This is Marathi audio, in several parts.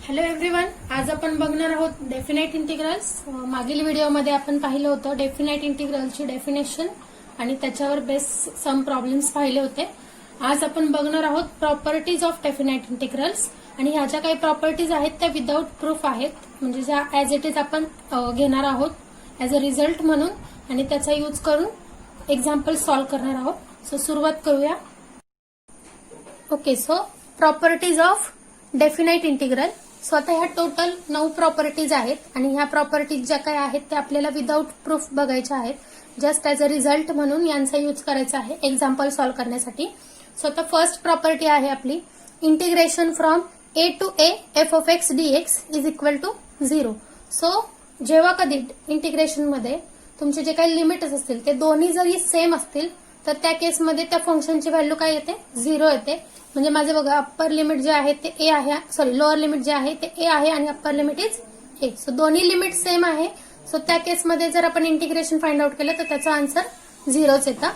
हॅलो एव्हरीवन, आज आपण बघणार आहोत डेफिनेट इंटिग्रल्स. मागील व्हिडिओमध्ये आपण पाहिलं होतं डेफिनेट इंटिग्रलची डेफिनेशन आणि त्याच्यावर बेस सम प्रॉब्लेम्स पाहिले होते. आज आपण बघणार आहोत प्रॉपर्टीज ऑफ डेफिनेट इंटिग्रल्स आणि ह्या ज्या काही प्रॉपर्टीज आहेत त्या विदाउट प्रूफ आहेत, म्हणजे ज्या ऍज इट इज आपण घेणार आहोत ऍज अ रिझल्ट म्हणून आणि त्याचा यूज करून एक्झाम्पल सॉल्व्ह करणार आहोत. सो सुरुवात करूया. Okay, so properties of definite integral. So आता ह्या टोटल 9 प्रॉपर्टीज आहेत आणि ह्या प्रॉपर्टीज ज्या काही आहेत त्या आपल्याला विदाउट प्रूफ बघायच्या आहेत. जस्ट ॲज अ रिझल्ट म्हणून यांचा यूज करायचा आहे एक्झाम्पल सॉल्व्ह करण्यासाठी. सो आता फर्स्ट प्रॉपर्टी आहे आपली integration from A to A F of x D x is equal to 0. So जेव्हा कधी इंटिग्रेशन मध्ये तुमचे जे काही लिमिट्स असतील ते दोन्ही जरी सेम असतील तर त्या केसमध्ये त्या फंक्शनची व्हॅल्यू काय येते? 0 येते. म्हणजे माझे बघा अप्पर लिमिट जे आहे ते ए आहे, सॉरी लोअर लिमिट जे आहे ते ए आहे आणि upper limit is a. So दोन्ही लिमिट सेम आहे. सो त्या केसमध्ये जर आपण इंटिग्रेशन फाइंड आउट केलं तर त्याचा आन्सर 0च येतं.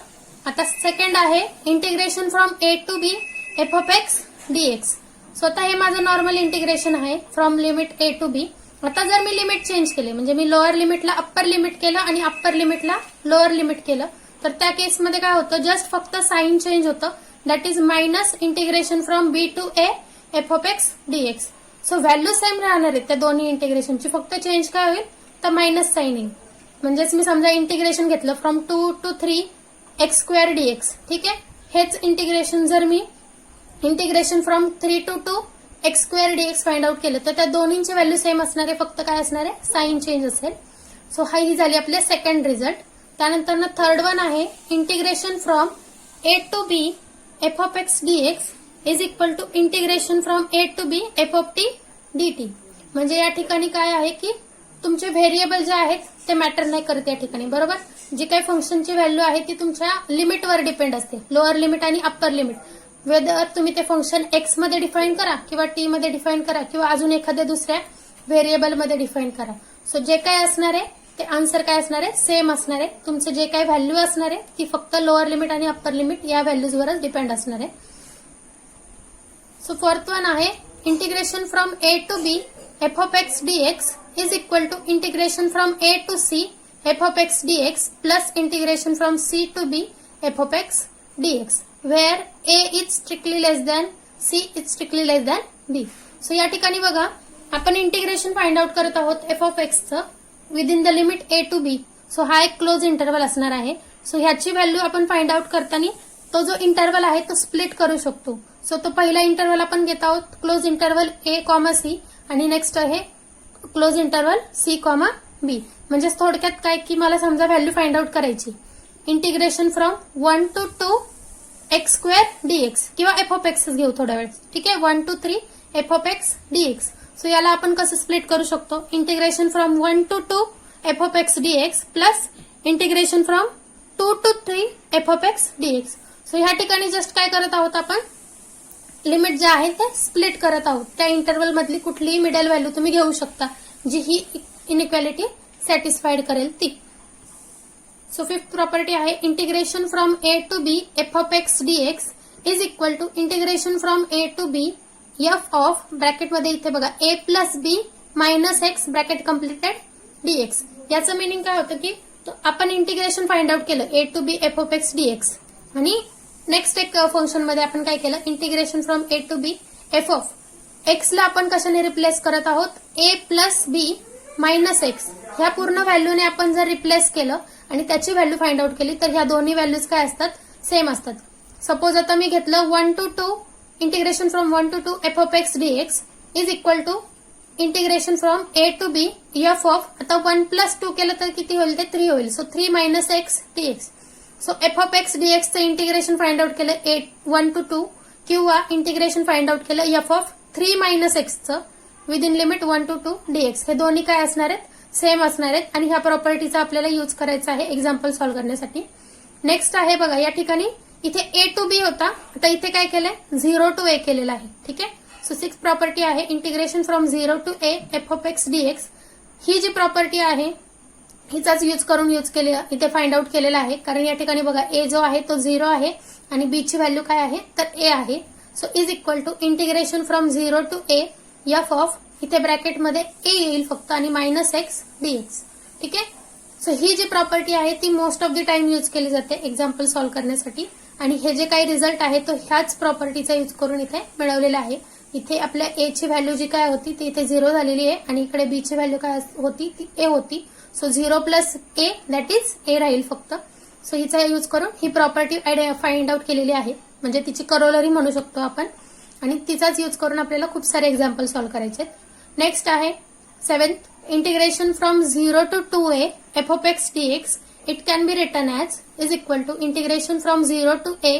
आता सेकंड आहे integration from A to B F of x D x. So आता हे माझं नॉर्मल इंटिग्रेशन आहे from limit A to B. आता जर मी लिमिट चेंज केले म्हणजे मी लोअर लिमिटला अप्पर लिमिट केलं आणि अप्पर लिमिटला लोअर लिमिट केलं तर त्या केसमध्ये काय होतं? जस्ट फक्त साइन चेंज होतं. That is minus integration from B to A F of x D x. So value same राहणार आहे त्या दोन्ही इंटिग्रेशनची, फक्त चेंज काय होईल तर मायनस साइन येईल. म्हणजेच मी समजा इंटिग्रेशन घेतलं from 2 to 3 x square d x. ठीक आहे, हेच इंटिग्रेशन जर मी integration from 3 to 2 x square d x find out केलं तर त्या दोन्हींची व्हॅल्यू सेम असणार आहे, फक्त काय असणार आहे? साइन चेंज असेल. सो ही झाली आपले सेकंड रिझल्ट. त्यानंतर थर्ड वन आहे integration from A to B F of x D x is equal to integration from A to B F of T D T. म्हणजे या ठिकाणी काय आहे की तुमचे व्हेरिएबल जे आहेत ते मॅटर नाही करत या ठिकाणी, बरोबर. जी काही फंक्शनची व्हॅल्यू आहे ती तुमच्या लिमिटवर डिपेंड असते, लोअर लिमिट आणि अप्पर लिमिट. वेदर तुम्ही ते फंक्शन एक्स मध्ये डिफाईन करा किंवा टी मध्ये डिफाईन करा किंवा अजून एखाद्या दुसऱ्या व्हेरिएबल मध्ये डिफाईन करा. सो जे काय असणार आहे ते आन्सर काय असणार आहे? सेम असणार आहे. तुमचं जे काही व्हॅल्यू असणार आहे ती फक्त लोअर लिमिट आणि अप्पर लिमिट या व्हॅल्यूजवरच डिपेंड असणार आहे. सो फोर्थ वन आहे integration from A to B F of x D x is equal to integration from A to C F of x D X plus integration from C to B F of x D X where A is strictly less than C is strictly less than B. So या ठिकाणी बघा आपण इंटिग्रेशन फाइंड आउट करत आहोत एफ ऑफ एक्सचं within the limit A to b. So हा एक क्लोज इंटरवल असणार आहे. सो ह्याची व्हॅल्यू आपण फाइंड आउट करताना तो जो इंटरवल आहे तो स्प्लिट करू शकतो. सो तो पहिला इंटरवल आपण घेत आहोत क्लोज इंटरवल ए कॉमा सी आणि नेक्स्ट आहे क्लोज इंटरवल सी कॉमा बी. म्हणजे थोडक्यात काय की मला समजा व्हॅल्यू फाइंड आउट करायची integration from 1 to 2 x square d x किंवा एफ ऑफ एक्स घेऊ थोड्या वेळ. ठीक आहे, 1 to 3 F of x D x. So याला आपण कसं स्प्लिट करू शकतो? Integration from 1 to 2 F of x D X plus integration from 2 to 3 F of x D x. So ह्या ठिकाणी जस्ट काय करत आहोत आपण? लिमिट जे आहे ते स्प्लिट करत आहोत. त्या इंटरवल मधली कुठलीही मिडल व्हॅल्यू तुम्ही घेऊ शकता जी ही इनइक्वॅलिटी सॅटिस्फाईड करेल ती. सो फिफ्थ प्रॉपर्टी आहे integration from A to B F of x D x is equal to integration from A to B F of ब्रॅकेटमध्ये इथे बघा a plus B minus x bracket completed d x. याचं मिनिंग काय होतं की आपण इंटिग्रेशन फाइंड आउट केलं a to B F of x D x आणि नेक्स्ट एक फंक्शन मध्ये आपण काय केलं? Integration from A to B F of एक्सला आपण कशाने रिप्लेस करत आहोत? ए प्लस बी मायनस एक्स ह्या पूर्ण व्हॅल्यूने आपण जर रिप्लेस केलं आणि त्याची व्हॅल्यू फाइंड आउट केली तर ह्या दोन्ही व्हॅल्यूज काय असतात? सेम असतात. सपोज आता मी घेतलं 1 to 2 integration from 1 to 2 F of x D x is equal to integration from A to B F of, आता 1 plus 2 केलं तर किती होईल? ते 3 होईल. So 3 minus x D x. So f of x d एक्सचं इंटिग्रेशन फाइंड आउट केलं 1 to 2 किंवा इंटिग्रेशन फाइंड आउट केलं एफ ऑफ 3 मायनस एक्सचं within limit 1 to 2 d x. हे दोन्ही काय असणार आहेत? सेम असणार आहेत आणि ह्या प्रॉपर्टीचा आपल्याला यूज करायचा आहे एक्झाम्पल सॉल्व्ह करण्यासाठी. नेक्स्ट आहे बघा या ठिकाणी इथे ए टू बी होता, आता इथे काय केलंय? 0 to a केलेलं आहे. ठीक आहे, सो सिक्स प्रॉपर्टी आहे integration from 0 to a F of x D X. ही जी प्रॉपर्टी आहे हिचाच यूज करून इथे फाइंड आउट केलेला आहे. कारण या ठिकाणी बघा ए जो आहे तो 0 आहे आणि बी ची व्हॅल्यू काय आहे तर ए आहे. So is equal to integration from 0 to a F of इथे ब्रॅकेटमध्ये ए येईल फक्त आणि मायनस एक्स डीएक्स. ठीक आहे. सो ही जी प्रॉपर्टी आहे ती most of the time use केली जाते एक्झाम्पल सॉल्व्ह करण्यासाठी. आणि हे जे काही रिझल्ट आहे तो ह्याच प्रॉपर्टीचा यूज करून इथे मिळवलेला आहे. इथे आपल्या ए ची व्हॅल्यू जी काय होती ती इथे 0 झालेली आहे आणि इकडे बी ची व्हॅल्यू काय होती ती ए होती. So 0 plus A that is a राहील फक्त. सो हिचा यूज करून ही प्रॉपर्टी फाइंड आउट केलेली आहे. म्हणजे तिची करोलरी म्हणू शकतो आपण. आणि तिचाच यूज करून आपल्याला खूप सारे एक्झाम्पल सॉल्व्ह करायचे. नेक्स्ट आहे 7th. Integration from 0 to 2a f of x dx it can be written as is equal to integration from 0 to a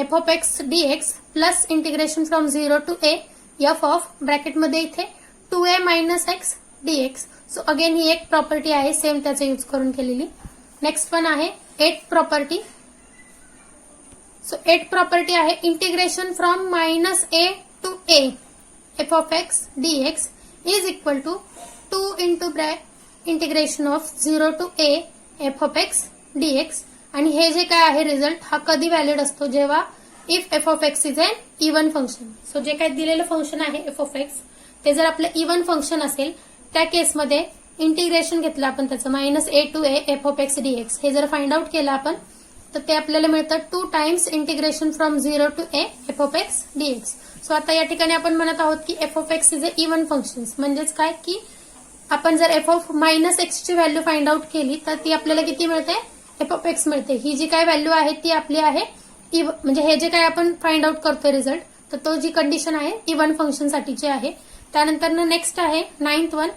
f of x dx plus integration from 0 to a f of bracket मध्ये इथे 2a minus x dx. So again ही एक प्रॉपर्टी आहे सेम त्याचा यूज करून केलेली. नेक्स्ट पण आहे 8th property. So 8th property आहे integration from minus A to A f of x dx is equal to 2 into integration of 0 to a f of x dx. आणि हे जे काय आहे रिझल्ट हा कधी व्हॅलिड असतो जेव्हा if f of x is an even function. So जे काही दिलेलं फंक्शन आहे f of x ते जर आपलं इव्हन फंक्शन असेल त्या केसमध्ये इंटिग्रेशन घेतलं आपण त्याचं minus A to A f of x dx हे जर फाइंड आउट केलं आपण तर ते आपल्याला मिळतं 2 times integration from 0 to a f of x dx. So आता या ठिकाणी आपण म्हणत आहोत की f of x is a even function. म्हणजेच काय की आपण जर f of मायनस एक्स ची व्हॅल्यू फाइंड आउट केली तर ती आपल्याला किती मिळते f of x मिळते. ही जी काय व्हॅल्यू आहे ती आपली आहे म्हणजे हे जे काय आपण फाइंड आउट करतोय रिझल्ट तर तो जी कंडिशन आहे इव्हन फंक्शन साठीची आहे. त्यानंतर नेक्स्ट आहे 9th one.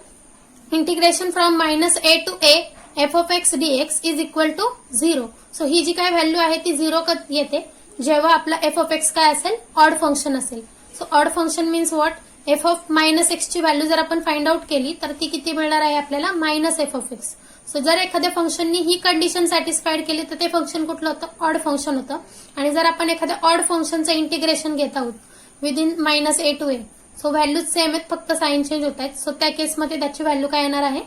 Integration from minus A to A f of x dx is equal to 0. So ही जी काय व्हॅल्यू आहे ती 0 येते जेव्हा आपला f of x काय असेल ऑड फंक्शन असेल. So odd function means what f of minus x ची व्हॅल्यू जर आपण फाइंड आउट केली तर ती किती मिळणार आहे आपल्याला minus f of x. So जर एखाद्या फंक्शननी ही कंडिशन सॅटिस्फाईड केली तर ते फंक्शन कुठलं होतं ऑड फंक्शन होतं. आणि जर आपण एखाद्या ऑड फंक्शनचं इंटिग्रेशन घेत आहोत within minus A to A so values same आहेत फक्त साइन चेंज होत आहेत. सो त्या केसमध्ये त्याची व्हॅल्यू काय येणार आहे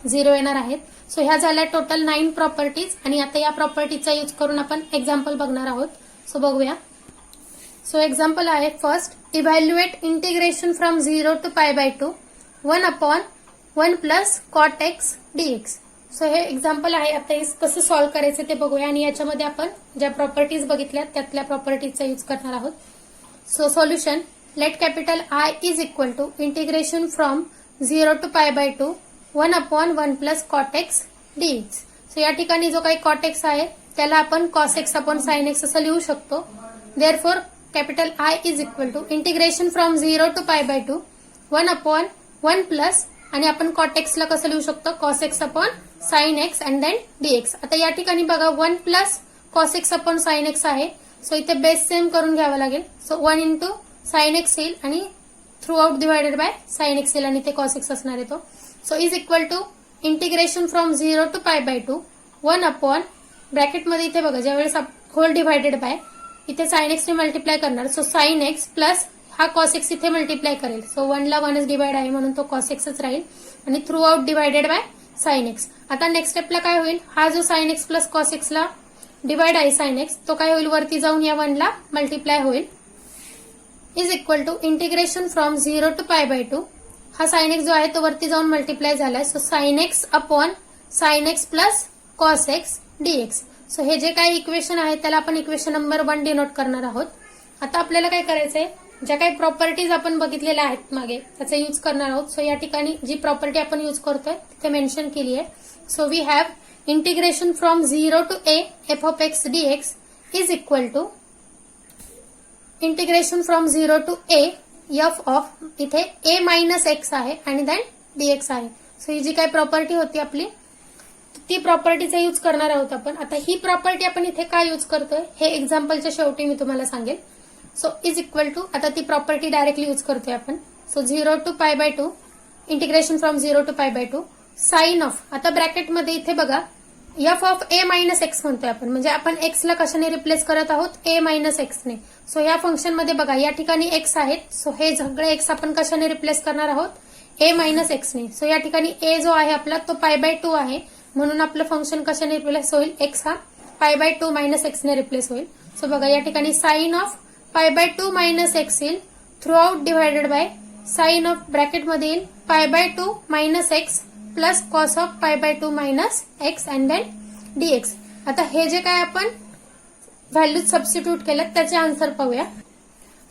0 येणार आहेत. सो ह्या झाल्या टोटल 9 प्रॉपर्टीज. आणि आता या प्रॉपर्टीचा यूज करून आपण एक्झाम्पल बघणार आहोत. सो बघूया. सो एक्झाम्पल आहे first evaluate integration from 0 to π/2 1 upon 1 plus cot x dx. So हे एक्झाम्पल आहे. आता हे कसं सॉल्व्ह करायचं ते बघूया आणि याच्यामध्ये आपण ज्या प्रॉपर्टीज बघितल्या त्यातल्या प्रॉपर्टीजचा यूज करणार आहोत. So solution let capital I is equal to integration from 0 to π/2 1 upon 1 plus cot x dx. So या ठिकाणी जो काही cot x आहे त्याला आपण cos x upon sin x असं लिहू शकतो. Therefore capital I is equal to integration from 0 to π/2 1 upon 1 plus आणि आपण cot x ला कसं लिहू शकतो cos x upon sin x and then dx. आता या ठिकाणी बघा 1 plus cos x upon sin x आहे. सो इथे बेस सेम करून घ्यावा लागेल. सो 1 into sin x येईल आणि through out divided bye sin x येईल आणि ते cos x असणार आहे तो. So is equal to integration from 0 to π/2 1 upon ब्रॅकेटमध्ये इथे बघा ज्यावेळेस होल डिवायडेड बाय इथे sin x ने मल्टिप्लाय करणार. सो sin x प्लस हा cos x इथे मल्टिप्लाय करेल. सो 1 ला 1च डिवाइड आहे म्हणून तो cos xच राहील आणि through out divided bye sin x. आता नेक्स्ट स्टेपला काय होईल हा जो sin x plus cos x ला डिवाइड आहे sin x तो काय होईल वरती जाऊन या 1 ला मल्टिप्लाय होईल. Is equal to integration from 0 to π/2 हा sin x जो आहे तो वरती जाऊन मल्टिप्लाय झालाय. So sin x upon sin x plus cos x dx. So हे जे काही इक्वेशन आहे त्याला आपण इक्वेशन नंबर 1 डिनोट करणार आहोत. आता आपल्याला काय करायचंय ज्या काही प्रॉपर्टीज आपण बघितलेल्या आहेत मागे त्याचा यूज करणार आहोत. सो या ठिकाणी जी प्रॉपर्टी आपण यूज करतोय तिथे मेन्शन केली आहे. So we have integration from 0 to a f of x dx is equal to integration from 0 to a f of इथे a मायनस एक्स आहे आणि देन dx आहे. सो ही जी काही प्रॉपर्टी होती आपली ती प्रॉपर्टीचा यूज करणार आहोत आपण. आता ही प्रॉपर्टी आपण इथे काय यूज करतोय हे एक्झाम्पलच्या शेवटी मी तुम्हाला सांगेल. सो इज इक्वल टू आता ती प्रॉपर्टी डायरेक्टली यूज करतोय आपण. So 0 to π/2 integration from 0 to π/2 sine of आता ब्रॅकेटमध्ये इथे बघा f of a minus x म्हणतोय आपण म्हणजे आपण x ला कशाने रिप्लेस करत आहोत a मायनस एक्स ने. सो या फंक्शन मध्ये बघा या ठिकाणी x आहेत. सो हे सगळे x आपण कशाने रिप्लेस करणार आहोत a मायनस एक्स ने. सो या ठिकाणी a जो आहे आपला तो π/2 आहे म्हणून आपलं फंक्शन कशाने रिप्लेस होईल x हा π/2 मायनस एक्स ने रिप्लेस होईल. सो बघा या ठिकाणी साइन ऑफ π/2 मायनस एक्स येईल through out divided by sine of ब्रॅकेटमध्ये येईल π/2 minus x plus cos of π/2 minus x and then dx. आता हे जे काय आपण व्हॅल्यू सबस्टिट्यूट केलं त्याचे आन्सर पाहूया.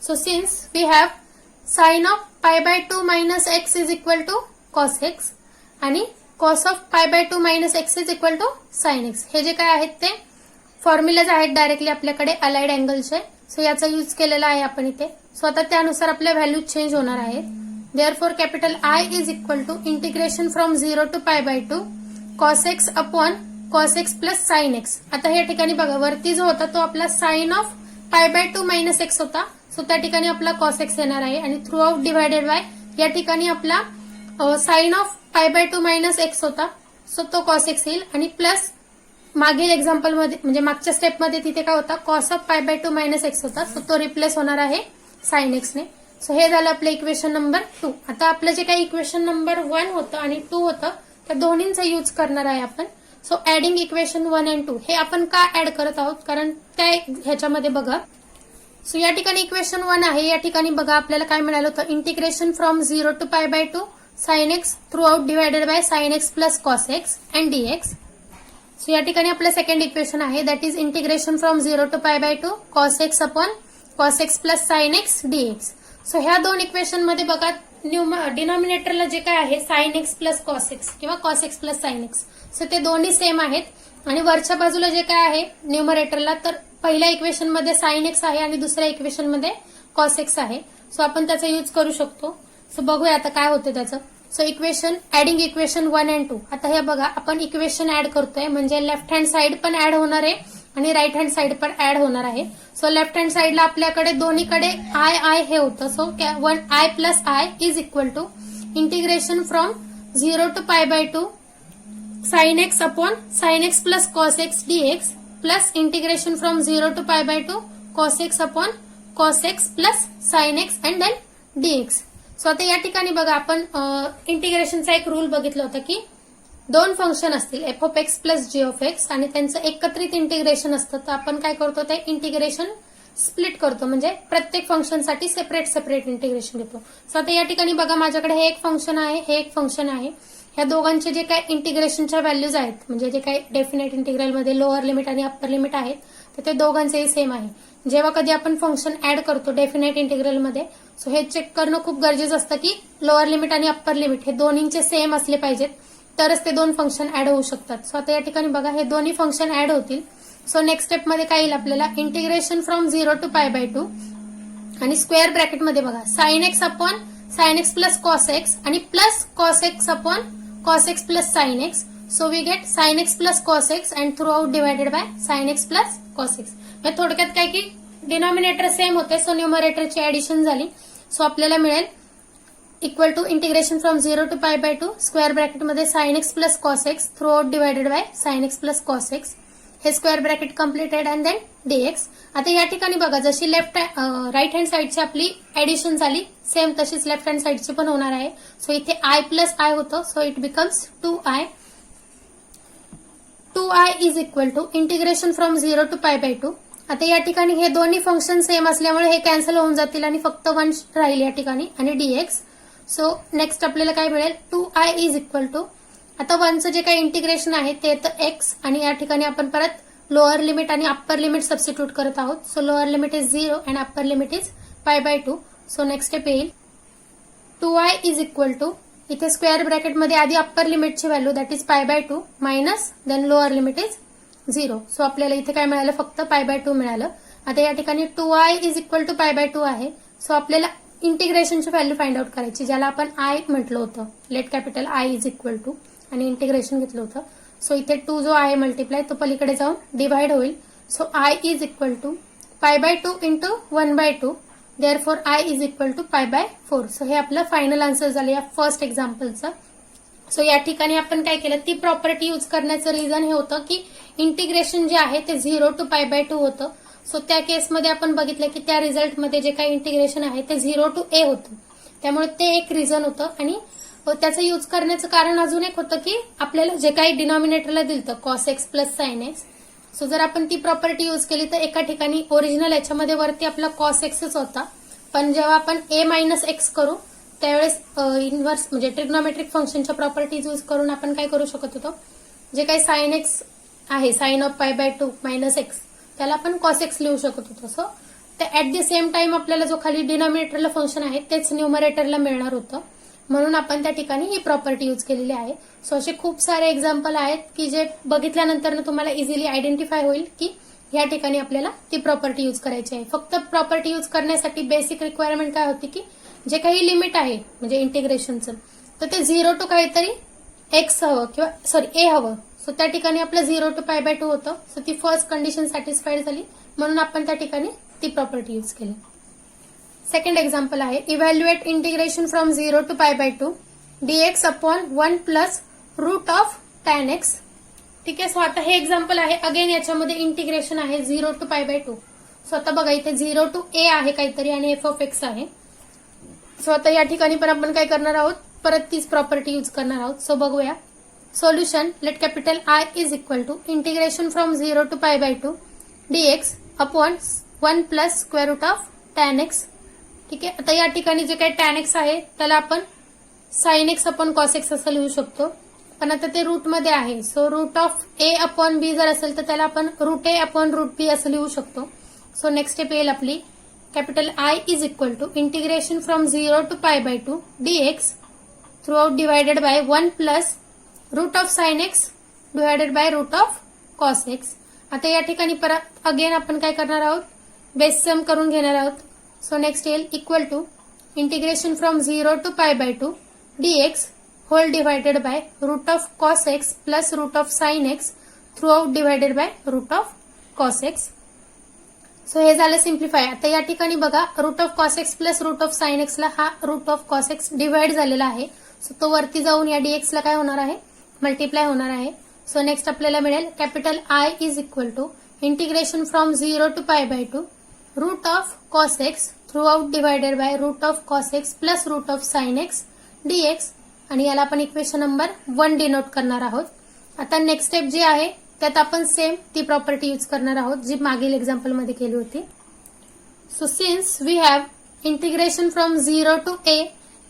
So since we have sine of π/2 minus x is equal to cos x आणि cos of π/2 minus x is equal to sine x. हे जे काय आहेत ते फॉर्म्युलाज आहेत डायरेक्टली आपल्याकडे अलाइड अँगलचे. सो याचा यूज केलेला आहे आपण इथे. सो आता त्यानुसार आपल्या व्हॅल्यू चेंज होणार आहेत. Therefore capital I is equal to integration from 0 to π/2 cos x upon cos x plus sine x. आता या ठिकाणी बघा वरती जो होता तो आपला साइन ऑफ π/2 मायनस एक्स होता. सो त्या ठिकाणी आपला कॉस एक्स येणार आहे आणि थ्रू आउट डिवायडेड बाय या ठिकाणी आपला साइन ऑफ π/2 मायनस एक्स होता. सो तो कॉस एक्स येईल आणि प्लस मागील एक्झाम्पल मध्ये म्हणजे मागच्या स्टेपमध्ये तिथे काय होता कॉस ऑफ π/2 मायनस एक्स होता. सो तो रिप्लेस होणार आहे साइन एक्सने. सो हे झालं आपलं इक्वेशन नंबर 2. आता आपलं जे काही इक्वेशन नंबर 1 होतं आणि 2 होतं त्या दोन्हींचा यूज करणार आहे आपण. सो ऍडिंग इक्वेशन 1 अँड 2 हे आपण का ऍड करत आहोत कारण त्या ह्याच्यामध्ये बघा. सो या ठिकाणी इक्वेशन 1 आहे. या ठिकाणी बघा आपल्याला काय मिळालं होतं integration from 0 to π/2 sine x through out divided by sine x plus cos x and dx. So या ठिकाणी आपलं सेकंड इक्वेशन आहे that is integration from 0 to π/2 cos x upon cos x plus sine x dx. So ह्या दोन इक्वेशन मध्ये बघा डिनॉमिनेटरला जे काय आहे sine x plus cos x किंवा cos x plus sine x. So ते दोन्ही सेम आहेत आणि वरच्या बाजूला जे काय आहे न्यूमरेटरला तर पहिल्या इक्वेशन मध्ये साइन एक्स आहे आणि दुसऱ्या इक्वेशन मध्ये कॉस एक्स आहे. सो आपण त्याचा यूज करू शकतो. सो बघूया आता काय होतं त्याचं. So equation adding equation 1 and 2. आता हे बघा आपण इक्वेशन ऍड करतोय म्हणजे लेफ्ट हँड साइड पण ऍड होणार आहे आणि राईट हँड साइड पण ऍड होणार आहे. सो लेफ्ट हँड साइडला आपल्याकडे दोन्हीकडे आय हे होतं. So 1 plus I is equal to integration from 0 to π/2 sine x upon sine x plus cos x dx plus integration from 0 to π/2 cos x upon cos x plus sine x and then dx. So आता या ठिकाणी बघा आपण इंटिग्रेशनचा एक रूल बघितला होता की दोन फंक्शन असतील F of X plus G of X आणि त्यांचं एकत्रित इंटिग्रेशन असतं तर आपण काय करतो ते इंटिग्रेशन स्प्लिट करतो म्हणजे प्रत्येक फंक्शनसाठी सेपरेट इंटिग्रेशन घेतो. सो आता या ठिकाणी बघा माझ्याकडे हे एक फंक्शन आहे हे एक फंक्शन आहे. ह्या दोघांचे जे काही इंटिग्रेशनच्या व्हॅल्यूज आहेत म्हणजे जे काही डेफिनेट इंटिग्रलमध्ये लोअर लिमिट आणि अप्पर लिमिट आहेत तर ते दोघांचेही सेम आहे. जेव्हा कधी आपण फंक्शन ऍड करतो डेफिनेट इंटिग्रलमध्ये सो हे चेक करणं खूप गरजेचं असतं की लोअर लिमिट आणि अप्पर लिमिट हे दोन्हींचे सेम असले पाहिजेत तरच ते दोन फंक्शन ऍड होऊ शकतात. सो आता या ठिकाणी बघा हे दोन्ही फंक्शन ऍड होतील. सो नेक्स्ट स्टेपमध्ये काय येईल आपल्याला इंटिग्रेशन फ्रॉम 0 टू π/2 आणि स्क्वेअर ब्रॅकेटमध्ये बघा sine x upon sine x plus cos x आणि plus cos x upon cos x plus sine x. So we get sine x plus cos x and through out divided by sine x plus cos x. थोडक्यात काय की डिनॉमिनेटर सेम होते सो न्यूमरेटरची ऍडिशन झाली. सो आपल्याला मिळेल equal to integration from 0 to π/2 square ब्रॅकेटमध्ये sine x plus cos x through out divided by sine x plus cos x. हे square bracket completed and then dx. आता या ठिकाणी बघा जशी राईट हँड साइडची आपली ऍडिशन झाली सेम तशीच लेफ्ट हँड साइडची पण होणार आहे. सो इथे आय प्लस आय होतं so it becomes 2i. 2i is equal to integration from 0 to π/2. आता या ठिकाणी हे दोन्ही फंक्शन सेम असल्यामुळे हे कॅन्सल होऊन जातील आणि फक्त 1 राहील या ठिकाणी आणि dx. सो नेक्स्ट आपल्याला काय मिळेल 2i इज इक्वल टू आता 1चं जे काही इंटिग्रेशन आहे ते येतं x आणि या ठिकाणी आपण परत लोअर लिमिट आणि अप्पर लिमिट सबस्टिट्यूट करत आहोत. So lower limit is 0 and upper limit is π/2. So next step येईल 2i इज इक्वल टू इथे स्क्वेअर ब्रॅकेटमध्ये आधी अप्पर लिमिटची value that is π/2 minus then lower limit is 0. सो आपल्याला इथे काय मिळालं फक्त π/2 मिळालं. आता या ठिकाणी 2i इज इक्वल टू π/2 आहे. सो आपल्याला इंटिग्रेशनची व्हॅल्यू फाइंड आउट करायची ज्याला आपण आय म्हटलं होतं let capital I is equal to आणि इंटिग्रेशन घेतलं होतं. सो इथे 2 जो आहे मल्टिप्लाय तो पलीकडे जाऊन डिवाइड होईल. So I is equal to π/2 into 1/2 therefore I is equal to π/4. So हे आपलं फायनल आन्सर झालं या फर्स्ट एक्झाम्पलचं. सो या ठिकाणी आपण काय केलं ती प्रॉपर्टी यूज करण्याचं रिझन हे होतं की इंटिग्रेशन जे आहे ते 0 टू π/2 होतं. सो त्या केसमध्ये आपण बघितलं की त्या रिझल्टमध्ये जे काही इंटिग्रेशन आहे ते 0 टू a होतं त्यामुळे ते एक रिझन होतं आणि त्याचं यूज करण्याचं कारण अजून एक होतं की आपल्याला जे काही डिनॉमिनेटरला दिलं cos x plus sine x. So जर आपण ती प्रॉपर्टी यूज केली तर एका ठिकाणी ओरिजिनल याच्यामध्ये वरती आपला कॉस एक्सच होता पण जेव्हा आपण a मायनस एक्स करू त्यावेळेस इन्व्हर्स म्हणजे ट्रिग्नोमेट्रिक फंक्शनच्या प्रॉपर्टीज यूज करून आपण काय करू शकत होतो, जे काही साइन एक्स आहे, sine of pi by 2 minus X, त्याला आपण कॉस एक्स लिहू शकत होतो. सो ते ऍट द सेम टाइम आपल्याला जो खाली डिनॉमिनेटरला फंक्शन आहे तेच न्यूमरेटरला मिळणार होतं, म्हणून आपण त्या ठिकाणी ही प्रॉपर्टी यूज केलेली आहे. सो असे खूप सारे एक्झाम्पल आहेत की जे बघितल्यानंतर तुम्हाला इझिली आयडेंटिफाय होईल की या ठिकाणी आपल्याला ती प्रॉपर्टी यूज करायची आहे. फक्त प्रॉपर्टी यूज करण्यासाठी बेसिक रिक्वायरमेंट काय होती की जे काही लिमिट आहे म्हणजे इंटिग्रेशनचं, तर ते 0 टू काहीतरी एक्स हवं किंवा सॉरी ए हवं. सो त्या ठिकाणी आपलं 0 टू पाय बाय 2 होतं. सो ती फर्स्ट कंडिशन सॅटिस्फाईड झाली, म्हणून आपण त्या ठिकाणी ती प्रॉपर्टी यूज केली. सेकंड एक्झाम्पल आहे evaluate integration from 0 to pi by 2 dx upon 1 plus root of tan x. ठीक आहे. सो आता हे एक्झाम्पल आहे, अगेन याच्यामध्ये इंटिग्रेशन आहे 0 टू पाय बाय 2. सो आता बघा इथे 0 टू a आहे काहीतरी आणि एफ ऑफ एक्स आहे. सो आता या ठिकाणी पण आपण काय करणार आहोत, परत तीच प्रॉपर्टी यूज करणार आहोत. सो बघूया. Solution let capital I is equal to integration from 0 to pi by 2 dx upon 1 plus square root of tan x. ठीक आहे. आता या ठिकाणी जे काही tan x आहे त्याला आपण sin x upon cos x असं लिहू शकतो, पण आता ते रूट मध्ये आहे. So root of a upon b जर असेल तर त्याला आपण root a upon root b असं लिहू शकतो. सो नेक्स्ट स्टेप येईल आपली capital I is equal to integration from 0 to pi by 2 dx through out divided by 1 plus root of sine X divided by root of cos X. आता या ठिकाणी परत अगेन आपण काय करणार आहोत, बेस सम करून घेणार आहोत. सो नेक्स्ट येईल equal to integration from 0 to pi by 2 dx whole divided by root of cos x plus root of sine x through out divided by root of cos x. So हे झालं सिम्प्लिफाय. आता या ठिकाणी बघा root of cos x plus root of sine एक्सला हा root of cos x divide झालेला आहे. सो तो वरती जाऊन या dx ला काय होणार आहे, मल्टिप्लाय होणार आहे. सो नेक्स्ट आपल्याला मिळेल capital I is equal to integration from 0 to pi by 2 root of cos x through out divided by root of cos x plus root of sine x dx, आणि याला आपण इक्वेशन नंबर 1 डिनोट करणार आहोत. आता नेक्स्ट स्टेप जी आहे त्यात आपण सेम ती प्रॉपर्टी यूज करणार आहोत जी मागील एक्झाम्पल मध्ये केली होती. So since we have integration from 0 to a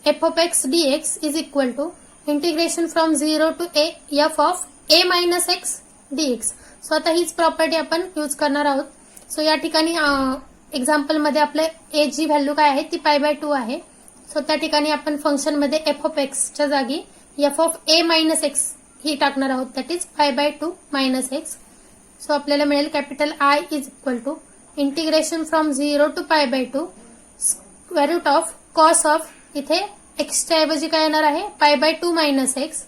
f of x dx is equal to integration from 0 to a f of a minus X dx. So आता हीच प्रॉपर्टी आपण यूज करणार आहोत. सो या ठिकाणी एक्झाम्पल मध्ये आपलं a जी व्हॅल्यू काय आहे ती पाय बाय 2 आहे. सो त्या ठिकाणी आपण फंक्शन मध्ये एफ ऑफ एक्स च्या जागी f of a minus x ही टाकणार आहोत, that is pi by 2 minus x. So आपल्याला मिळेल capital I is equal to integration from 0 to pi by 2 square root of cos of, इथे एक्सच्या ऐवजी काय येणार आहे pi by 2 minus x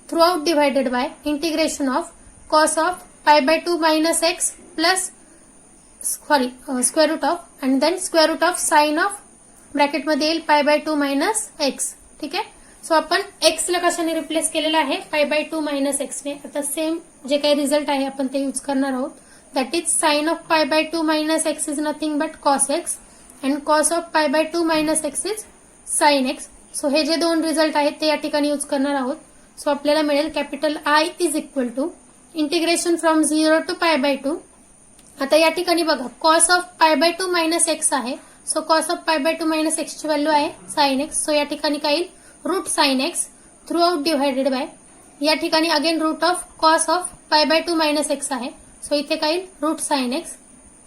through out divided by integration of cos of pi by 2 minus x plus square root of and then square root of sine of ब्रॅकेटमध्ये येईल पाय बाय 2 मायनस एक्स. ठीक आहे. सो आपण एक्स ला कशाने रिप्लेस केलेला आहे, पाय बाय 2 मायनस एक्सने. आता सेम जे काही रिझल्ट आहे आपण ते यूज करणार आहोत, that is sine of pi by 2 minus x is nothing but cos x and cos of pi by 2 minus x is sine x. So हे जे दोन रिझल्ट आहेत ते या ठिकाणी यूज करणार आहोत. सो आपल्याला मिळेल capital I is equal to integration from 0 to pi by 2. आता या ठिकाणी बघा cos of pi by 2 minus x आहे. So cos of pi by 2 minus x ची व्हॅल्यू आहे साइन एक्स. सो या ठिकाणी काय येईल root sine x through out divided by, या ठिकाणी again root of cos of pi by 2 minus x आहे. सो इथे काय येईल रूट साइन एक्स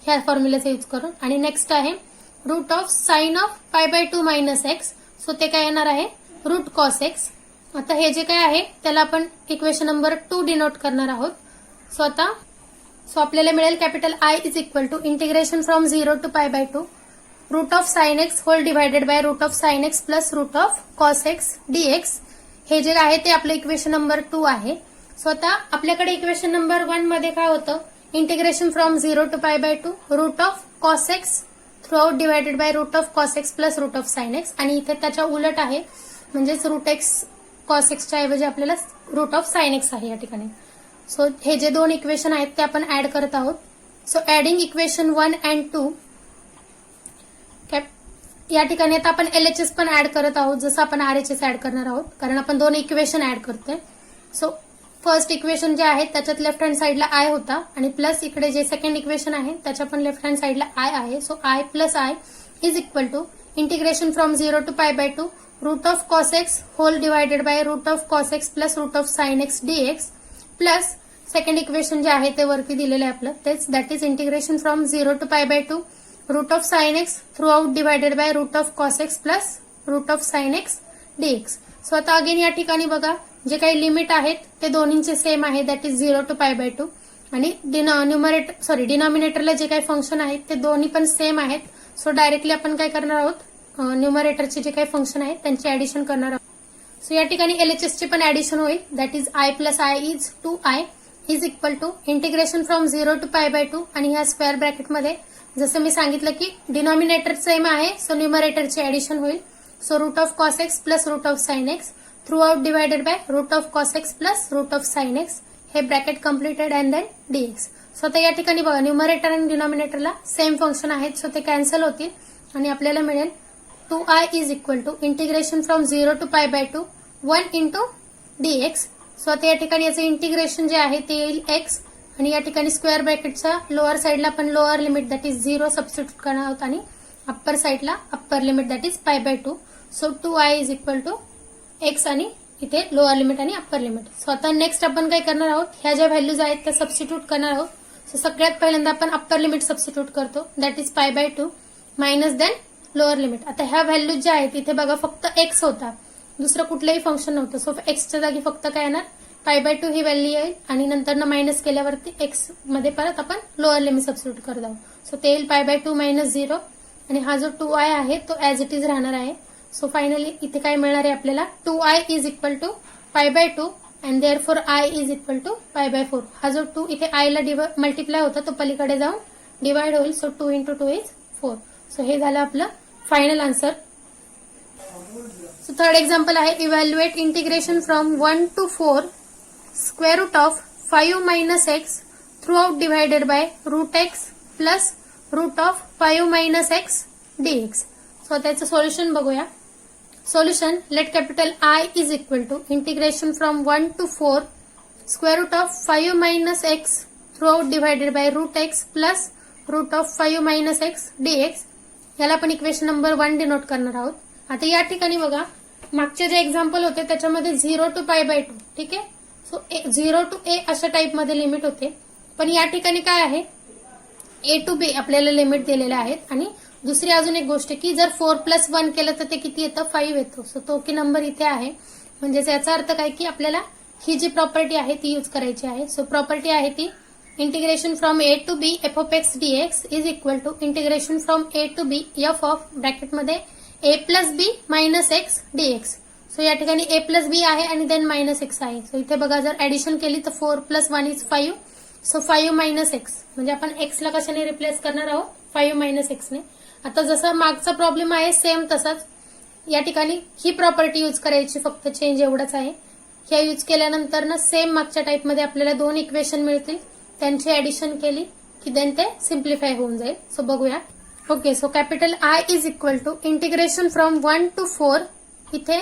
ह्या फॉर्म्युलाचा यूज करून, आणि नेक्स्ट आहे root of sine of pi by 2 minus x. So ते काय येणार आहे रूट कॉस एक्स. आता हे जे काय आहे त्याला आपण इक्वेशन नंबर 2 डिनोट करणार आहोत. सो आपल्याला मिळेल capital I is equal to integration from 0 to pi by 2 root of sine X whole divided by root of sine x plus root of cos x dx. हे जे आहे ते आपलं इक्वेशन नंबर 2 आहे. सो आता आपल्याकडे इक्वेशन नंबर 1 मध्ये काय होतं, integration from 0 to pi by 2 root of cos x through out divided by root of cos x plus root of sine X, आणि इथे त्याच्या उलट आहे म्हणजेच रूट एक्स कॉस एक्सच्या ऐवजी आपल्याला रूट ऑफ साइन एक्स आहे या ठिकाणी. सो हे जे दोन इक्वेशन आहेत ते आपण ऍड करत आहोत. सो ऍडिंग इक्वेशन 1 अँड 2, या ठिकाणी आता आपण LHS पण ऍड करत आहोत जसं आपण RHS ऍड करणार आहोत, कारण आपण दोन इक्वेशन ऍड करतोय. सो फर्स्ट इक्वेशन जे आहे त्याच्यात लेफ्ट हँड साईडला आय होता, आणि प्लस इकडे जे सेकंड इक्वेशन आहे त्याच्या पण लेफ्ट हँड साईडला आय आहे. So I plus I is equal to integration from 0 to pi by 2 root of cos x whole divided by root of cos x plus root of sine x dx plus second equation जे आहे ते वरती दिलेलं आहे आपलं तेच that is integration from 0 to π/2 root of sine x through out divided by root of cos x plus root of sine x dx. So आता अगेन या ठिकाणी बघा जे काही लिमिट आहेत ते दोन्हींचे सेम आहे दॅट इज 0 to π/2 आणि डिनॉमिनेटरला जे काही फंक्शन आहेत ते दोन्ही पण सेम आहेत. सो डायरेक्टली आपण काय करणार आहोत न्यूमरेटरचे जे काही फंक्शन आहेत त्यांचे ऍडिशन करणार आहोत. सो या ठिकाणी LHS चे पण ऍडिशन होईल that is I plus I is 2I is equal to integration from 0 to π/2 आणि ह्या स्क्वेअर ब्रॅकेटमध्ये जसं मी सांगितलं की डिनॉमिनेटर सेम आहे सो न्यूमरेटरचे ऍडिशन होईल. So root of cos x plus root of sine x through out divided by root of cos x plus root of sine x हे bracket completed and then dx. So आता या ठिकाणी बघा न्यूमरेटर आणि डिनॉमिनेटरला सेम फंक्शन आहेत सो ते कॅन्सल होतील आणि आपल्याला मिळेल 2I is equal to integration from 0 to π/2 1 into dx. So आता या ठिकाणी याचं इंटिग्रेशन जे आहे ते येईल एक्स आणि या ठिकाणी स्क्वेअर ब्रॅकेटच्या लोअर साईडला आपण lower limit that is 0 substitute करणार आहोत आणि अप्पर साईडला upper limit that is π/2. So 2I is equal to x आणि इथे लोअर लिमिट आणि अप्पर लिमिट. सो आता नेक्स्ट आपण काय करणार आहोत ह्या ज्या व्हॅल्यूज आहेत त्या सबस्टिट्यूट करणार आहोत. सो सगळ्यात पहिल्यांदा आपण अप्पर लिमिट सबस्टिट्यूट करतो that is π/2 minus then lower limit. आता ह्या व्हॅल्यूज ज्या आहेत इथे बघा फक्त एक्स होता दुसरं कुठलंही फंक्शन नव्हतं. सो एक्सच्या जागी फक्त काय येणार π/2 ही व्हॅल्यू येईल आणि नंतर मायनस केल्यावरती एक्स मध्ये परत आपण लोअर लिमिट सबस्टिट्यूट करत आहोत. सो ते येईल π/2 मायनस 0 आणि हा जो 2I आहे तो ऍज इट इज राहणार आहे. सो फायनली इथे काय मिळणार आहे आपल्याला 2I is equal to π/2 and therefore I is equal to π/4. हा जो 2 इथे I ला मल्टिप्लाय होता तो पलीकडे जाऊन डिवाइड होईल. So 2 into 2 is 4. सो हे झालं आपलं final answer. So third example आहे evaluate integration from 1 to 4 square root of 5 minus x through out divided by root x plus root of 5 minus x dx. So त्याचं सोल्युशन बघूया. Solution let capital I is equal to integration from 1 to 4 square root of 5 minus x through out divided by root x plus root of 5 minus x dx. याला आपण इक्वेशन नंबर 1 डिनोट करणार आहोत. आता या ठिकाणी बघा मागचे जे एक्झाम्पल होते त्याच्यामध्ये 0 to π/2 ठीक आहे. सो 0 to a अशा टाईपमध्ये लिमिट होते पण या ठिकाणी काय आहे A to B आपल्याला लिमिट दिलेल्या आहेत आणि दुसरी अजून एक गोष्ट की जर 4+1 केलं तर ते किती येतं 5 येतो. सो तो की नंबर इथे आहे म्हणजे याचा अर्थ काय की आपल्याला ही जी प्रॉपर्टी आहे ती यूज करायची आहे. सो प्रॉपर्टी आहे ती integration from A to B f of x dx is equal to integration from A to B f of ब्रॅकेटमध्ये a plus B minus x dx. So या ठिकाणी a प्लस बी आहे आणि देन मायनस एक्स आहे. सो इथे बघा जर ऍडिशन केली तर 4+1 इज 5. सो 5 मायनस एक्स म्हणजे आपण एक्सला कशाने रिप्लेस करणार आहोत 5 मायनस एक्सने. आता जसा मागचा प्रॉब्लेम आहे सेम तसाच या ठिकाणी ही प्रॉपर्टी यूज करायची फक्त चेंज एवढंच आहे. ह्या यूज केल्यानंतर ना सेम मागच्या टाईपमध्ये आपल्याला 2 इक्वेशन मिळतील त्यांची ऍडिशन केली की देन ते सिम्प्लिफाय होऊन जाईल. सो बघूया. Okay so capital I is equal to integration from 1 to 4 इथे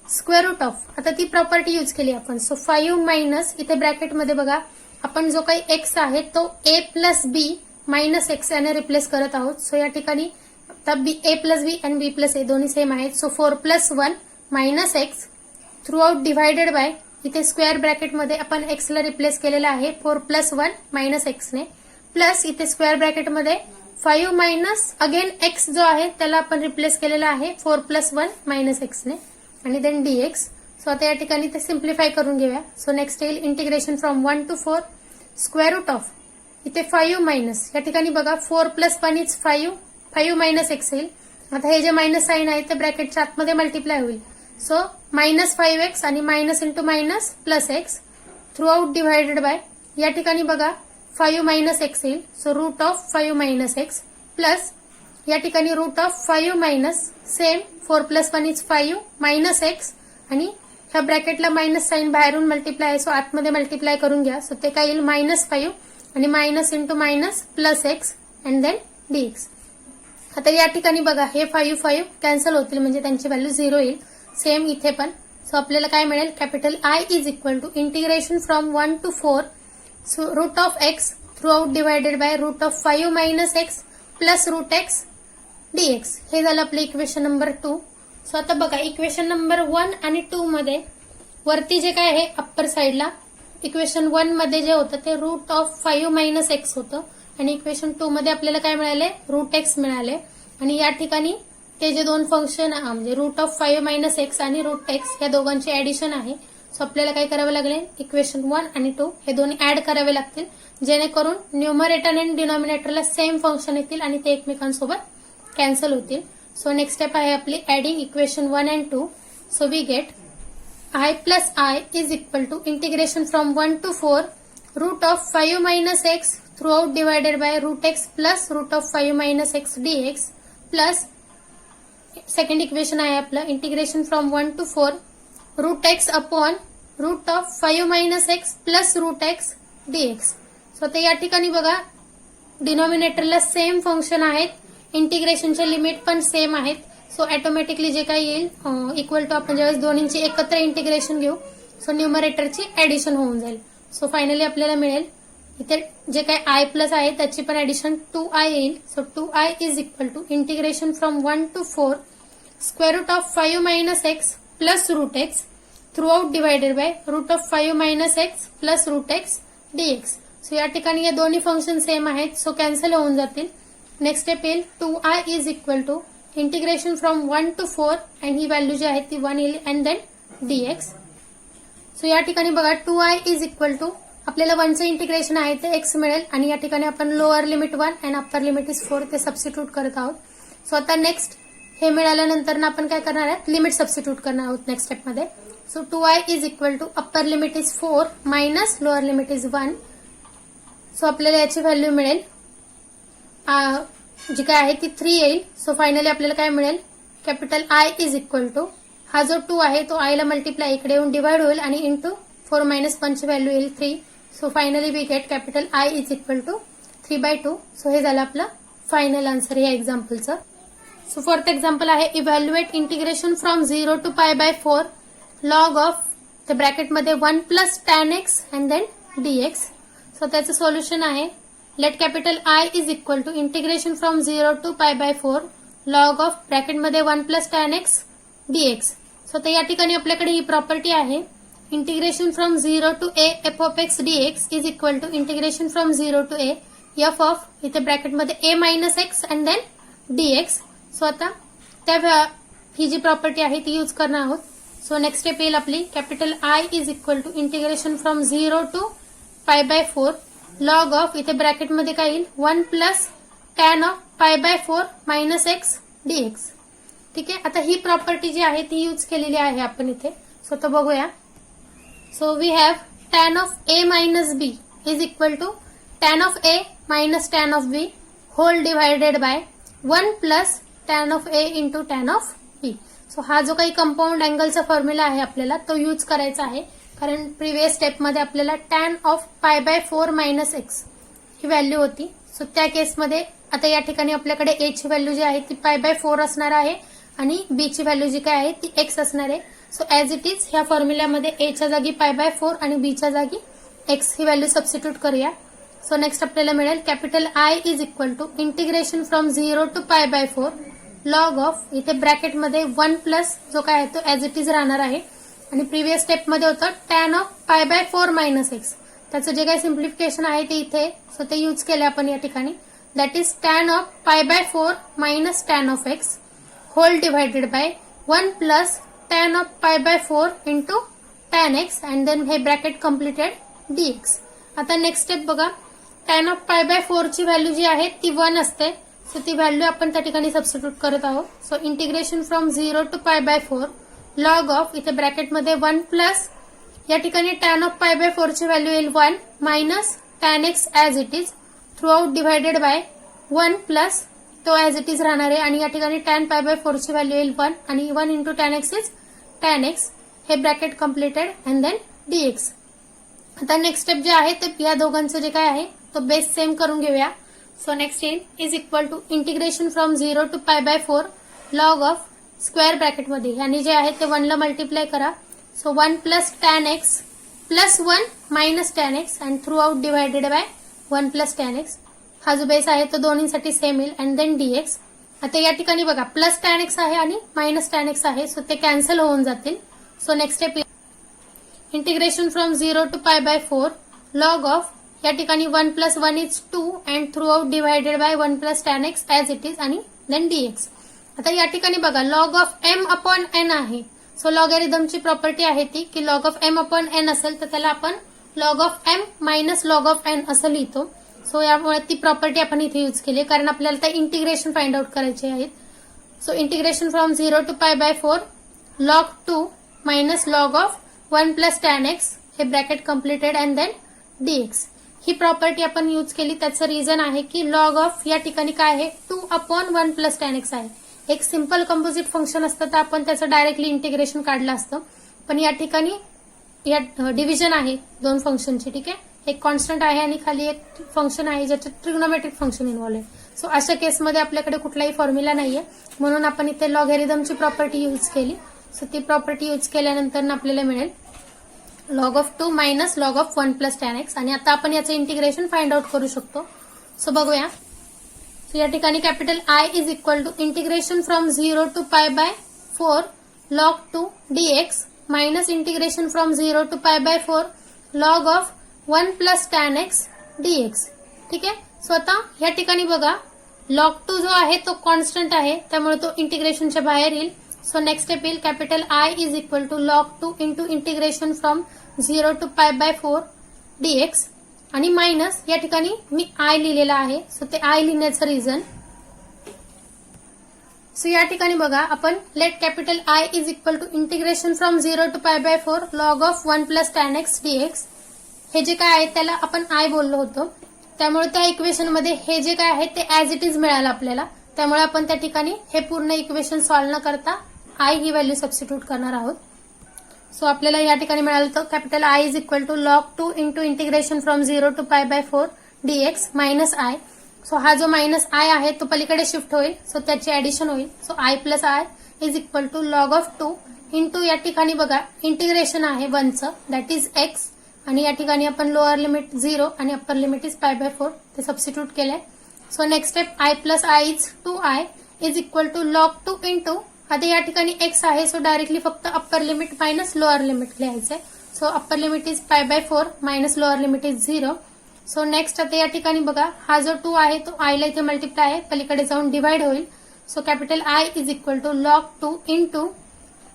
स्क्वेअर रूट ऑफ आता ती प्रॉपर्टी यूज केली आपण. सो 5 मायनस इथे ब्रॅकेटमध्ये बघा आपण जो काही एक्स आहे तो a plus B minus X याने रिप्लेस करत आहोत. सो या ठिकाणी आता a प्लस बी आणि b प्लस ए दोन्ही सेम आहेत. So 4+1 minus x through out divided by इथे स्क्वेअर ब्रॅकेटमध्ये आपण एक्सला रिप्लेस केलेला आहे 4+1 मायनस एक्सने प्लस इथे स्क्वेअर ब्रॅकेटमध्ये 5 मायनस अगेन एक्स जो आहे त्याला आपण रिप्लेस केलेला आहे 4+1 मायनस एक्सने आणि देन डीएक्स. सो आता या ठिकाणी ते सिम्प्लिफाय करून घेऊया. सो नेक्स्ट येईल integration from 1 to 4 square root of इथे 5 मायनस या ठिकाणी बघा 4+1 इज 5 मायनस एक्स येईल. आता हे जे मायनस साईन आहे ते ब्रॅकेटच्या आतमध्ये मल्टिप्लाय होईल. सो मायनस 5x आणि minus into minus plus X through out divided by या ठिकाणी बघा 5 मायनस एक्स येईल. So root of 5 minus x plus या ठिकाणी root of 5 minus same 4+1 is 5 minus X आणि ह्या ब्रॅकेटला मायनस साईन बाहेरून मल्टिप्लाय आहे. सो आतमध्ये मल्टिप्लाय करून घ्या. सो ते काय येईल -5 आणि minus into minus plus X and then DX. आता या ठिकाणी बघा हे 5 कॅन्सल होतील म्हणजे त्यांची व्हॅल्यू 0 येईल. सेम इथे पण. सो आपल्याला काय मिळेल capital I is equal to integration from 1 to 4 root of X through out divided by root of 5 minus x plus root X DX. हे झालं आपलं इक्वेशन नंबर 2. सो आता बघा इक्वेशन नंबर 1 आणि 2 मध्ये वरती जे काय आहे अप्पर साइडला इक्वेशन 1 मध्ये जे होतं ते रूट ऑफ 5 मायनस एक्स होतं आणि इक्वेशन 2 मध्ये आपल्याला काय मिळाले रूट एक्स मिळाले आणि या ठिकाणी ते जे दोन फंक्शन म्हणजे रूट ऑफ 5 मायनस एक्स आणि रूट एक्स या दोघांची ऍडिशन आहे. सो आपल्याला काय करावं लागेल इक्वेशन 1 आणि 2 हे दोन्ही ऍड करावे लागतील जेणेकरून न्यूमरेटर आणि डिनॉमिनेटरला सेम फंक्शन येतील आणि ते एकमेकांसोबत कॅन्सल होतील. सो नेक्स्ट स्टेप आहे आपली adding equation 1 and 2. So we get I plus I is equal to integration from 1 to 4 root of 5 minus x throughout divided by root x plus root of 5 minus x dx plus second equation आहे आपलं integration from 1 to 4 root x upon root of 5 minus x plus root x dx. So आता या ठिकाणी बघा डिनॉमिनेटरला सेम फंक्शन आहेत इंटिग्रेशनचे लिमिट पण सेम आहेत. सो ऑटोमॅटिकली जे काही येईल इक्वल टू आपण ज्यावेळेस दोन्हींची एकत्र इंटिग्रेशन घेऊ सो न्यूमरेटरची ऍडिशन होऊन जाईल. सो फायनली आपल्याला मिळेल इथे जे काही आय प्लस आहे त्याची पण ऍडिशन 2i येईल. So 2i is equal to integration from 1 to 4 square root of 5 minus x plus root X through out divided by root of 5 minus x plus root X dx. So या ठिकाणी या दोन्ही फंक्शन सेम आहेत सो कॅन्सल होऊन जातील. नेक्स्ट स्टेप येईल 2i is equal to integration from 1 to 4 आणि ही व्हॅल्यू जी आहे ती 1 येईल अँड देन डीएक्स. सो या ठिकाणी बघा 2i इज इक्वल टू आपल्याला 1चं इंटिग्रेशन आहे ते x मिळेल आणि या ठिकाणी आपण lower limit 1 and upper limit is 4 ते सबस्टिट्यूट करत आहोत. सो आता नेक्स्ट हे मिळाल्यानंतर आपण काय करणार आहोत लिमिट सबस्टिट्यूट करणार आहोत नेक्स्ट स्टेपमध्ये. So 2i is equal to upper limit is 4 minus lower limit is 1. So आपल्याला याची व्हॅल्यू मिळेल जी काय आहे ती 3 येईल. सो फायनली आपल्याला काय मिळेल capital I is equal to हा जो 2 आहे तो आय ला मल्टिप्लाय इकडे येऊन डिवाइड होईल आणि इंटू 4 मायनस 1 ची व्हॅल्यू येईल 3. So finally we get capital I is equal to 3/2. So हे झालं आपलं फायनल आन्सर या एक्झाम्पलचं. सो फोर्थ एक्झाम्पल आहे evaluate integration from 0 to π/4 log of त्या ब्रॅकेटमध्ये 1 plus tan x and then dx. So त्याचं सोल्युशन आहे let capital I is equal to integration from 0 to π/4 log of ब्रॅकेटमध्ये 1 plus tan x dx. So आता या ठिकाणी आपल्याकडे ही प्रॉपर्टी आहे integration from 0 to a f of x dx is equal to integration from 0 to a f of इथे ब्रॅकेटमध्ये a minus x and then dx. So आता त्या ही जी प्रॉपर्टी आहे ती यूज करणार आहोत. सो नेक्स्ट स्टेप येईल आपली capital I is equal to integration from 0 to π/4 log of इथे ब्रॅकेटमध्ये काय येईल 1 plus tan of π/4 minus x d x. ठीक आहे आता ही प्रॉपर्टी जी आहे ती यूज केलेली आहे आपण इथे. सो तो बघूया. So we have tan of a minus b is equal to tan of a minus tan of b whole divided by 1 plus tan of a into tan of b. So हा जो काही कंपाऊंड अँगलचा फॉर्म्युला आहे आपल्याला तो यूज करायचा आहे कारण प्रिव्हियस स्टेपमध्ये आपल्याला टॅन ऑफ π/4 मायनस एक्स ही व्हॅल्यू होती. सो त्या केसमध्ये आता या ठिकाणी आपल्याकडे ए ची व्हॅल्यू जी आहे ती π/4 असणार आहे आणि बी ची व्हॅल्यू जी काय आहे ती एक्स असणार आहे. सो ऍज इट इज ह्या फॉर्म्युल्यामध्ये ए च्या जागी π/4 आणि बी च्या जागी एक्स ही व्हॅल्यू सबस्टिट्यूट करूया. सो नेक्स्ट आपल्याला मिळेल capital I is equal to integration from 0 to π/4 log of इथे ब्रॅकेटमध्ये 1 प्लस जो काय आहे तो ऍज इट इज राहणार आहे आणि प्रिव्हियस स्टेपमध्ये होतं टॅन ऑफ π/4 मायनस एक्स. त्याचं जे काही सिम्प्लिफिकेशन आहे ते इथे सो ते यूज केले आपण या ठिकाणी that is tan of π/4 minus tan of x whole divided by 1 plus tan of π/4 into tan x and then हे ब्रॅकेट कम्प्लिटेड dx. आता नेक्स्ट स्टेप बघा टॅन ऑफ π/4 ची व्हॅल्यू जी आहे ती 1 असते. सो ती व्हॅल्यू आपण त्या ठिकाणी सबस्टिट्यूट करत आहोत. So integration from 0 to π/4 log of इथे ब्रॅकेटमध्ये 1 प्लस या ठिकाणी टॅन ऑफ π/4 ची व्हॅल्यू येईल 1 minus tan x as it is through out divided by 1 plus तो ऍज इट इज राहणार आहे आणि या ठिकाणी टॅन π/4 ची व्हॅल्यू येईल 1 आणि 1 into tan x is tan x हे bracket completed and then dx. आता नेक्स्ट स्टेप जे आहे ते या दोघांचं जे काय आहे तो बेस सेम करून घेऊया. So next is equal to integration from 0 to π/4 log of square ब्रॅकेटमध्ये आणि जे आहे ते 1 ला मल्टिप्लाय करा. So 1 plus tan x plus 1 minus tan x and through out divided by 1 plus tan x. हा जो बेस आहे तो दोन्हीसाठी सेम येईल अँड देन dx. आता या ठिकाणी बघा प्लस tan x आहे आणि मायनस tan x आहे, सो ते कॅन्सल होऊन जातील. So next step integration from 0 to π/4 log of या ठिकाणी 1 + 1 is 2 and through out divided by 1 + tan x as it is आणि देन dx. आता या ठिकाणी बघा log ऑफ m/n आहे. सो लॉगॅरिथमची प्रॉपर्टी आहे ती की log ऑफ m/n असेल तर त्याला आपण log of m minus log of n असं लिहितो. सो यामुळे ती प्रॉपर्टी आपण इथे यूज केली कारण आपल्याला ते इंटिग्रेशन फाइंड आउट करायचे आहेत. So integration from 0 to π/4 log 2 minus log of 1 + tan x हे bracket completed and then dx. ही प्रॉपर्टी आपण यूज केली. त्याचं रिझन आहे की log ऑफ या ठिकाणी काय आहे 2/1 + tan x आहे. एक सिंपल कंपोजिट फंक्शन असतं तर आपण त्याचं डायरेक्टली इंटिग्रेशन काढलं असतं, पण या ठिकाणी या डिव्हिजन आहे दोन फंक्शनची. ठीक आहे, एक कॉन्स्टंट आहे आणि खाली एक फंक्शन आहे ज्याच्यात ट्रिग्नोमेट्रिक फंक्शन इन्व्हॉल्व आहे. सो अशा केसमध्ये आपल्याकडे कुठलाही फॉर्म्युला नाहीये म्हणून आपण इथे लॉगॅरिथमची प्रॉपर्टी यूज केली. सो ती प्रॉपर्टी यूज केल्यानंतर आपल्याला मिळेल log of 2 minus log of 1 + tan x. आणि आता आपण याचं इंटिग्रेशन फाइंड आउट करू शकतो. सो बघूया. सो या ठिकाणी capital I is equal to integration from 0 to π/4 log 2 dx minus integration from 0 to π/4 log of 1 + tan x dx. ठीक आहे. सो आता या ठिकाणी बघा log 2 जो आहे तो कॉन्स्टंट आहे त्यामुळे तो इंटिग्रेशनच्या बाहेर येईल. सो नेक्स्ट स्टेप येईल capital I is equal to log 2 into integration from 0 to π/4 dx आणि मायनस या ठिकाणी मी I लिहिलेला आहे. सो ते I लिहिण्याचं रिझन. सो या ठिकाणी बघा आपण let capital I is equal to integration from 0 to π/4 log of 1 + tan x dx. हे जे काय आहे त्याला आपण I बोललो होतो त्यामुळे त्या इक्वेशन मध्ये हे जे काय आहे ते ॲज इट इज मिळालं आपल्याला. त्यामुळे आपण त्या ठिकाणी हे पूर्ण इक्वेशन सॉल्व्ह न करता I ही व्हॅल्यू सबस्टिट्यूट करणार आहोत. सो आपल्याला या ठिकाणी मिळालं तर capital I is equal to log 2 into integration from 0 to π/4 dx minus I. So हा जो मायनस I आहे तो पलीकडे शिफ्ट होईल. सो त्याची ऍडिशन होईल. So I + I is equal to log of 2 into या ठिकाणी बघा इंटिग्रेशन आहे 1चं दॅट इज x आणि या ठिकाणी आपण लोअर लिमिट 0 आणि अप्पर लिमिट इज π/4 ते सबस्टिट्यूट केलंय. So next step I + I is 2I is equal to log 2 into आता या ठिकाणी x आहे सो डायरेक्टली फक्त upper limit minus lower limit लिहायचंय. So upper limit is π/4 minus lower limit is 0. So next आता या ठिकाणी बघा हा जो 2 आहे तो I ला इथे मल्टिप्लाय आहे पलीकडे जाऊन डिवाइड होईल. So capital I is equal to log 2 into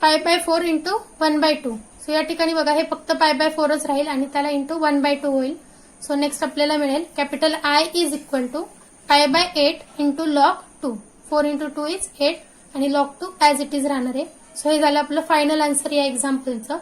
π/4 into 1/2. So या ठिकाणी बघा हे फक्त π/4च राहील आणि त्याला इंटू 1/2 होईल. सो नेक्स्ट आपल्याला मिळेल capital I is equal to π/8 into log 2. 4 into 2 is 8 आणि log 2 ॲज इट इज राहणार आहे. सो हे झालं आपलं फायनल आन्सर या एक्झाम्पलचं.